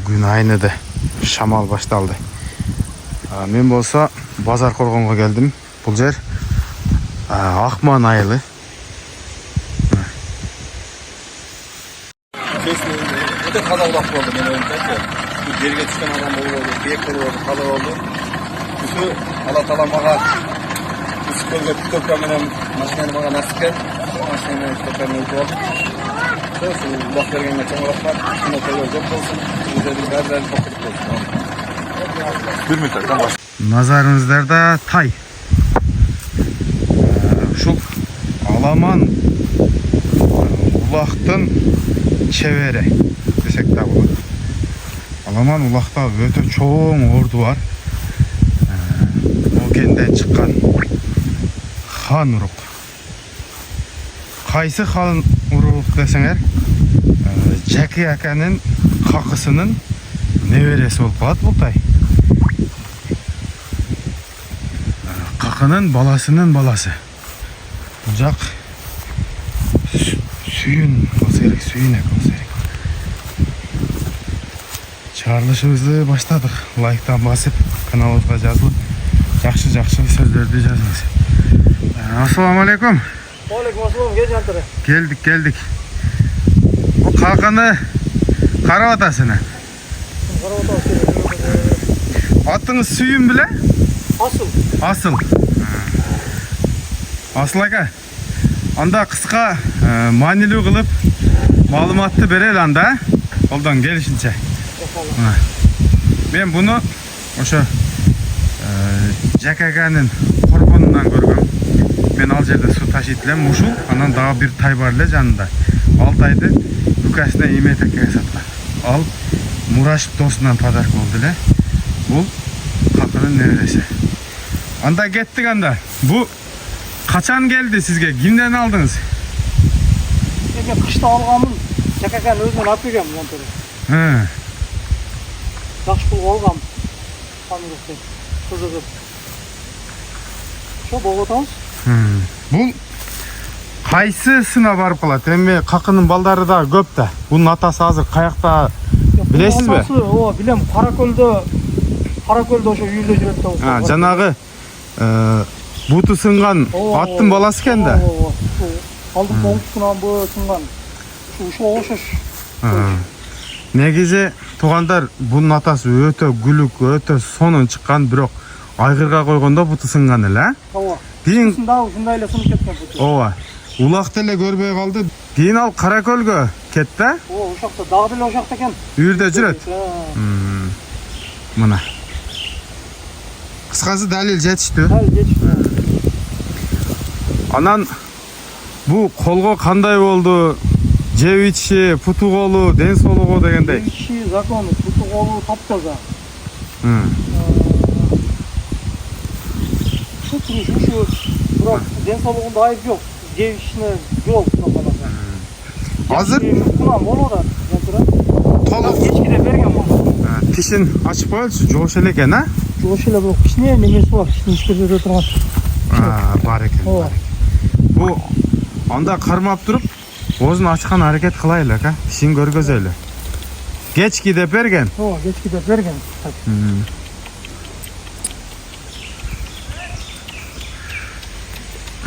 Gün aynadı. Şamal baştaldı. Men bolsa Bazar Korgonga geldim. Bul jer Akman ayılı. Öte kadar laf oldu ben önce. Bu derge düşen adam oldu, beyek oldu, kadar oldu. Şu Allah Taala maga üskölge toplamenen maşinani maga nasip et. Maşinani toplamenen oldu. Şu laf vergenle çoğaltmak, şuna koyuyor çok olsun. Üzerinde berber toplayıp olsun. Bir müddetten baş. Nazarınızlarda tay. Şu Alaman Ulaqtın çevere desek de olur. Alaman Ulaqta öte çoğun ordu var. O kenden çıkan Han Uruk. Kaysı Han Uruk desenger, Jackie Aka'nın kakısının neveresi olup kalat bu tay. Kakının balasının balası. Ocak suyun olsa gerek, suyun ek olsa gerek. Çağrılışımızı başladık. Like'tan basıp kanalımıza yazılıp жақсы sözlerді жазыңыз. Ассалаумағалейкум. Уағалейкумассалам, кел жантыры. Келдік. Bu kakını қарап атасыны. Қарап атасыны. Атыңыз сүйін біле? Асыл. Асыл ака. Анда қысқа манилүү қылып малыматты берел анда. Олдан келишинче. Мен бұны ошо Жакаганын корбонунан көргөм. Мен ал жерде суу ташыйт элем, ушул анан дагы бир тай бар эле жанында. Ал тайды үкасына эмет акеге саткан. Ал Мураш досунан подарок болду эле. Бул какынын небереси. Анда кеттик анда. Бу качан келди сизге? Кимден алдыңыз? Мен кышта алганмын. Жакаган өзүнөн алып келгем жантыры. Жакшы пулга алгам. Камырыкты. Кызыгып. Шо болуп атабыз. Бул кайсысына барып калат? Эми какынын балдары да көп да. Бунун атасы азыр каякта билесизби? Ооба, билем. Каракөлдө ошо үйүндө жүрөт да. Жанагы буту сынган аттын баласы экен да. Алдын оңтусунан бу сынган. Ушуга окшош. Негизи туугандар, бунун атасы өтө күлүк, өтө сонун чыккан, бирок айгырга койгондо буту сынган эле. Ооба. Кийин ушундай эле сынып кеткен буту. ооба. Улакты эле көрбөй калды. Кийин ал Каракөлгө кетти. Ооба, ошакта дагы деле ошакта экен. Үй жерде жүрөт. Мына. Кыскасы далил жетиштүү. Анан бу колго кандай болду? Жеп ичиши, путу колу, ден соолугу дегендей. Жеп ичиши закон, путу колу таптаза. Шу бирок ден соолугунда айып жок. Жеп ичишине жол калган. Азыр кунам болуп атат, жантыра. толук кечкиде берген болду. Тишин ачып коелучу, жоош эле экен, а? Жоош эле, бирок кичине немеси бар, кичине ишкерде турган. Бар экен. Бу анда кармап туруп, оозун ачкан аракет кылайлы, ака. Тишин көргөзөлү. Кечки деп берген. Ооба, кечки деп берген.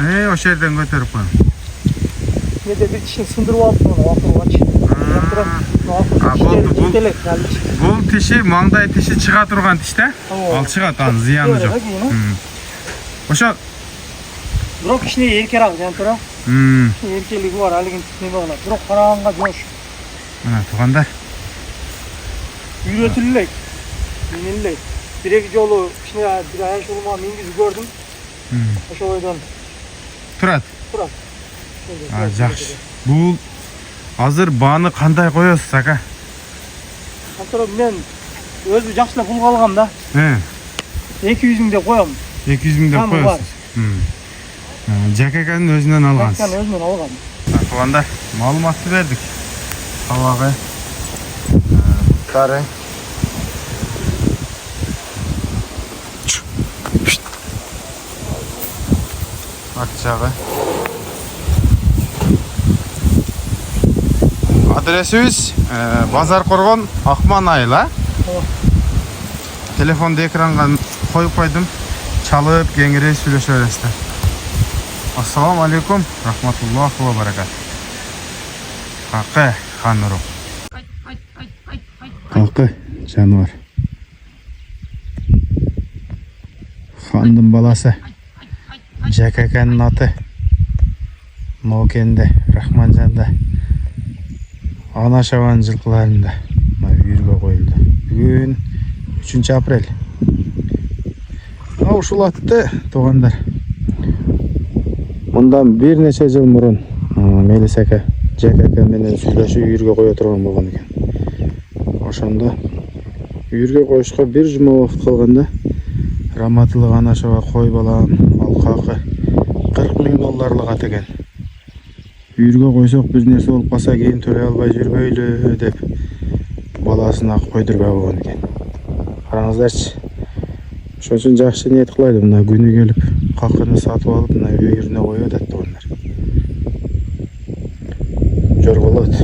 Ошол жерден көтөрүп коюм. Менде бир тишин сындырып алыптыр, Бул тиши, маңдай тиши чыга турган тиш да? Ал чыгат, анын зыяны жок. Ошо бирок кичине эркерак жантыра. Эркелиги бар, алигин неме кылат. Бирок караганга жоош. Мына туугандар. Үйрөтүлүп элек. Менен эле бир-эки жолу кичине бир аяш улума мингизип көрдүм. Ошол бойдон турат. Жакшы. Бул азыр бааны кандай коесуз, ака? Жантыра, мен өзү жакшылап пулга алгам да. 200 миң деп коем. 200 миң деп коесуз. Жакаганын өзүнөн алгансыз. Жакаганын өзүнөн алгам. Туугандар, маалыматты бердик. Табагы, буттары. Акчагы. Адресибиз Базар Коргон, Акман айла. Телефонду экранга коюп койдум. Чалып, кеңири сүйлөшө бересиздер. Ассаламу алейкум, рахматуллахи ва баракат. Какы хануру. Какы жаныбар. Хандын баласы. Жакаканын аты. Нокенде, Рахманжанда. Ана шабан жылкыларында үйүргө коюлду. Бүгүн 3 апрель. Ушул атты туугандар. Мындан бир нече жыл мурун Мелис ака, Жакака менен сүйлөшүп үйүргө кое турган болгон экен. Ошондо үйүргө коюшка бир жума убакыт калганда Раматылык ана шаба кой балам, ал какы $40,000 ат экен. Үйүргө койсок бир нерсе болуп калса кийин төлөй албай жүрбөйлү деп баласына койдурбай койгон экен. Караңыздарчы. Ошон үчүн жакшы ниет кылайлы, мына күнү келип, какыны сатып алып, мына үйүрүнө коюп атат туугандар. Жорголот.